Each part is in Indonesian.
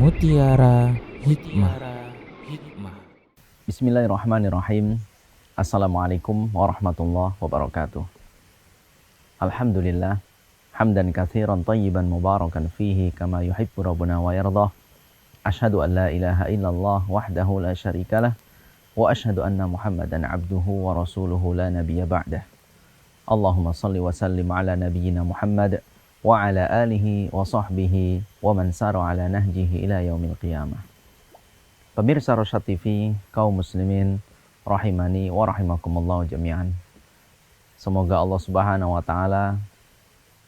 Mutiara Hikmah. Bismillahirrahmanirrahim. Assalamualaikum warahmatullahi wabarakatuh. Alhamdulillah, hamdan katsiran tayyiban mubarakan fihi kama yuhibbu rabbuna wa yardah. Asyhadu an la ilaha illallah wahdahu la syarikalah wa asyhadu anna Muhammadan abduhu wa rasuluhu la nabiyya ba'dah. Allahumma salli wa sallim ala nabiyyina Muhammad wa ala alihi wa sahbihi wa man sara ala nahjihi ila yaumil qiyamah. Pemirsa Rosyad TV, kaum muslimin rahimani wa rahimakumullah jami'an. Semoga Allah Subhanahu wa taala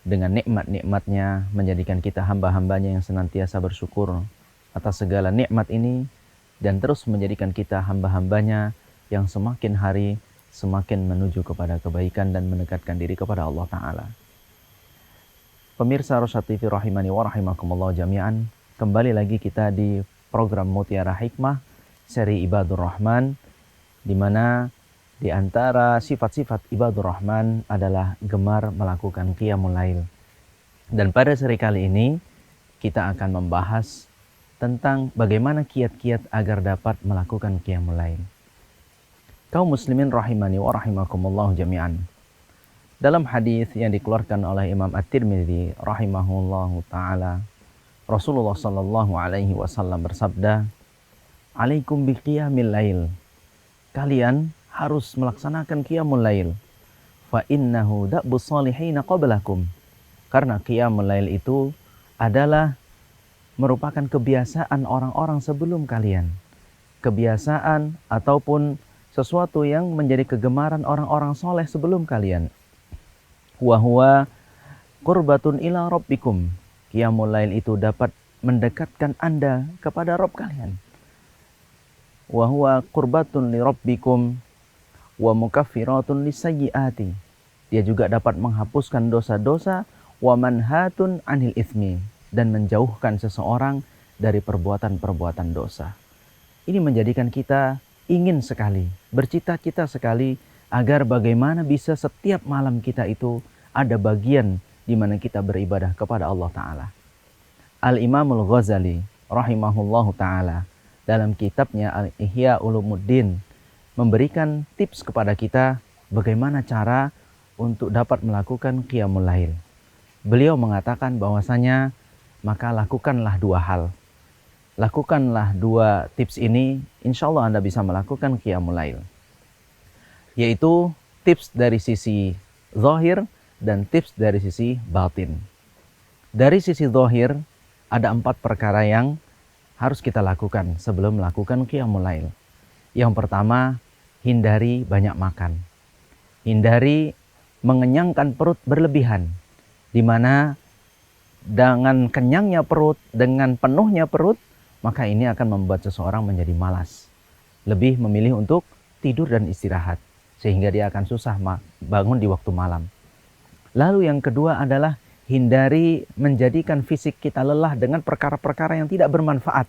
dengan nikmat-nikmatnya menjadikan kita hamba-hambanya yang senantiasa bersyukur atas segala nikmat ini dan terus menjadikan kita hamba-hambanya yang semakin hari semakin menuju kepada kebaikan dan mendekatkan diri kepada Allah taala. Pemirsa Rosyad TV rahimani wa rahimakumullah jami'an, kembali lagi kita di program Mutiara Hikmah seri Ibadur Rahman, di mana di antara sifat-sifat Ibadur Rahman adalah gemar melakukan qiyamul lail. Dan pada seri kali ini kita akan membahas tentang bagaimana kiat-kiat agar dapat melakukan qiyamul lail. Kaum muslimin rahimani wa rahimakumullah jami'an. Dalam hadis yang dikeluarkan oleh Imam At-Tirmidzi rahimahullahu taala, Rasulullah sallallahu alaihi wasallam bersabda, "Alaikum biqiyamil lail." Kalian harus melaksanakan qiyamul lail. Fa innahu da'bus shalihin qablakum. Karena qiyamul lail itu adalah merupakan kebiasaan orang-orang sebelum kalian. Kebiasaan ataupun sesuatu yang menjadi kegemaran orang-orang soleh sebelum kalian. Wa huwa qurbatun ila rabbikum. Qiyamul lail itu dapat mendekatkan Anda kepada Rabb kalian. Wa huwa qurbatun li rabbikum wa mukaffiratun lisayyiati. Dia juga dapat menghapuskan dosa-dosa, wa manhatun anil itsmi, dan menjauhkan seseorang dari perbuatan-perbuatan dosa. Ini menjadikan kita ingin sekali, bercita-cita sekali agar bagaimana bisa setiap malam kita itu ada bagian di mana kita beribadah kepada Allah Ta'ala. Al-Imamul Ghazali rahimahullahu ta'ala dalam kitabnya Al-Ihya Ulumuddin memberikan tips kepada kita bagaimana cara untuk dapat melakukan qiyamul lail. Beliau mengatakan bahwasanya maka lakukanlah dua hal. Lakukanlah dua tips ini, insya Allah Anda bisa melakukan qiyamul lail. Yaitu tips dari sisi zahir dan tips dari sisi batin. Dari sisi zahir ada 4 perkara yang harus kita lakukan sebelum melakukan qiyamul lail. Yang pertama, hindari banyak makan. Hindari mengenyangkan perut berlebihan, di mana dengan kenyangnya perut, dengan penuhnya perut, maka ini akan membuat seseorang menjadi malas. Lebih memilih untuk tidur dan istirahat, sehingga dia akan susah bangun di waktu malam. Lalu yang kedua adalah hindari menjadikan fisik kita lelah dengan perkara-perkara yang tidak bermanfaat.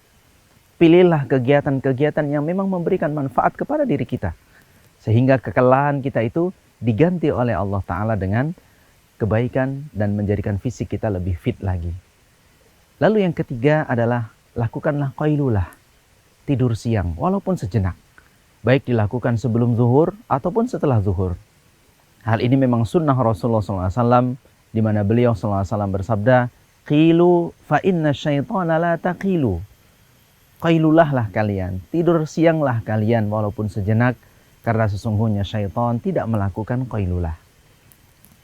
Pilihlah kegiatan-kegiatan yang memang memberikan manfaat kepada diri kita, sehingga kekelelahan kita itu diganti oleh Allah Ta'ala dengan kebaikan dan menjadikan fisik kita lebih fit lagi. Lalu yang ketiga adalah lakukanlah qailulah, tidur siang walaupun sejenak. Baik dilakukan sebelum zuhur ataupun setelah zuhur. Hal ini memang sunnah Rasulullah SAW, di mana beliau SAW bersabda, "Qilu fa inna syaitana la taqilu." Qailulahlah kalian, tidur sianglah kalian walaupun sejenak, karena sesungguhnya syaitan tidak melakukan qailulah.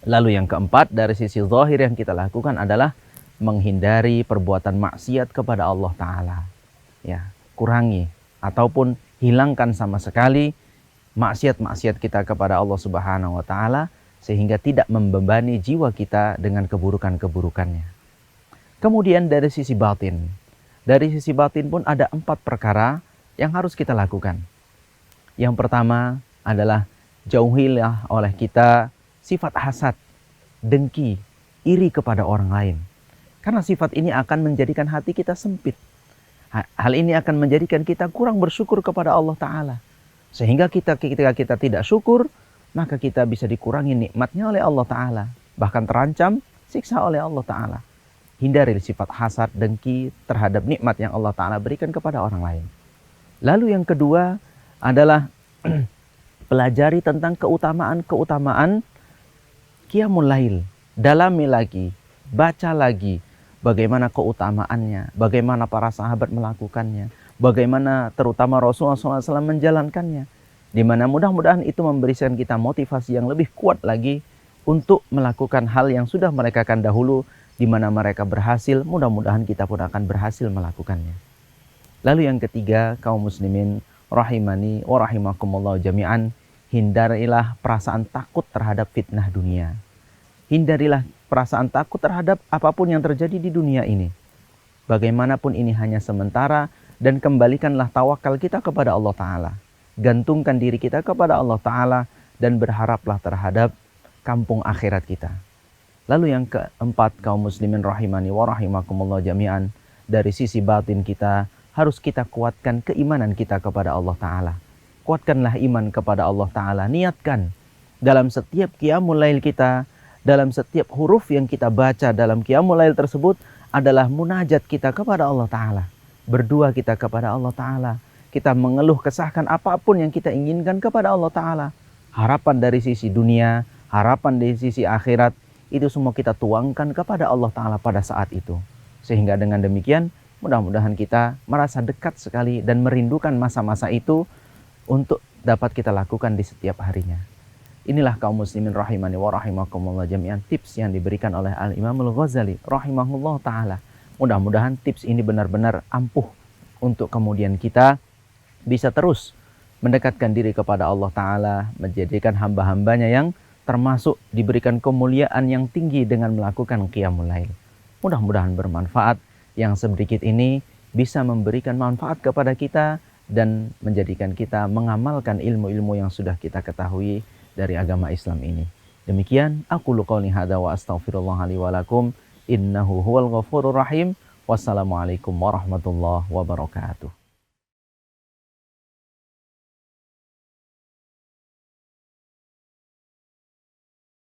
Lalu yang keempat dari sisi zahir yang kita lakukan adalah menghindari perbuatan maksiat kepada Allah Ta'ala. Ya, kurangi ataupun hilangkan sama sekali maksiat-maksiat kita kepada Allah Subhanahu wa Ta'ala, sehingga tidak membebani jiwa kita dengan keburukan-keburukannya. Kemudian dari sisi batin. Dari sisi batin pun ada 4 perkara yang harus kita lakukan. Yang pertama adalah jauhilah oleh kita sifat hasad, dengki, iri kepada orang lain. Karena sifat ini akan menjadikan hati kita sempit. Hal ini akan menjadikan kita kurang bersyukur kepada Allah Ta'ala. Sehingga ketika kita tidak syukur, maka kita bisa dikurangi nikmatnya oleh Allah Ta'ala. Bahkan terancam siksa oleh Allah Ta'ala. hindari sifat hasad, dengki terhadap nikmat yang Allah Ta'ala berikan kepada orang lain. Lalu yang kedua adalah pelajari tentang keutamaan-keutamaan Qiyamul Lail. Dalami lagi, baca lagi bagaimana keutamaannya, bagaimana para sahabat melakukannya, bagaimana terutama Rasulullah SAW menjalankannya. Di mana mudah-mudahan itu memberikan kita motivasi yang lebih kuat lagi untuk melakukan hal yang sudah mereka kan dahulu, di mana mereka berhasil, mudah-mudahan kita pun akan berhasil melakukannya. Lalu yang ketiga, kaum muslimin rahimani wa rahimakumullah jami'an, hindarilah perasaan takut terhadap fitnah dunia. Hindarilah perasaan takut terhadap apapun yang terjadi di dunia ini. Bagaimanapun ini hanya sementara, dan kembalikanlah tawakal kita kepada Allah Ta'ala. Gantungkan diri kita kepada Allah Ta'ala dan berharaplah terhadap kampung akhirat kita. Lalu yang keempat, kaum muslimin rahimani wa rahimakumullah jami'an, dari sisi batin kita harus kita kuatkan keimanan kita kepada Allah Ta'ala. Kuatkanlah iman kepada Allah Ta'ala. Niatkan dalam setiap qiyamul lail kita, dalam setiap huruf yang kita baca dalam qiyamul lail tersebut adalah munajat kita kepada Allah Ta'ala. Berdua kita kepada Allah Ta'ala. Kita mengeluh kesahkan apapun yang kita inginkan kepada Allah Ta'ala. Harapan dari sisi dunia, harapan dari sisi akhirat, itu semua kita tuangkan kepada Allah Ta'ala pada saat itu. Sehingga dengan demikian, mudah-mudahan kita merasa dekat sekali dan merindukan masa-masa itu untuk dapat kita lakukan di setiap harinya. Inilah kaum muslimin rahimani wa rahimakumullah jami'an, tips yang diberikan oleh Al-Imam Al-Ghazali rahimahullah ta'ala. Mudah-mudahan tips ini benar-benar ampuh untuk kemudian kita bisa terus mendekatkan diri kepada Allah Ta'ala, menjadikan hamba-hambanya yang termasuk diberikan kemuliaan yang tinggi dengan melakukan qiyamul lail. Mudah-mudahan bermanfaat. Yang sedikit ini bisa memberikan manfaat kepada kita dan menjadikan kita mengamalkan ilmu-ilmu yang sudah kita ketahui dari agama Islam ini. Demikian, aku qouli hadza wa astaghfirullah li wa lakum, innahu huwal ghafurur rahim. Wassalamualaikum warahmatullahi wabarakatuh.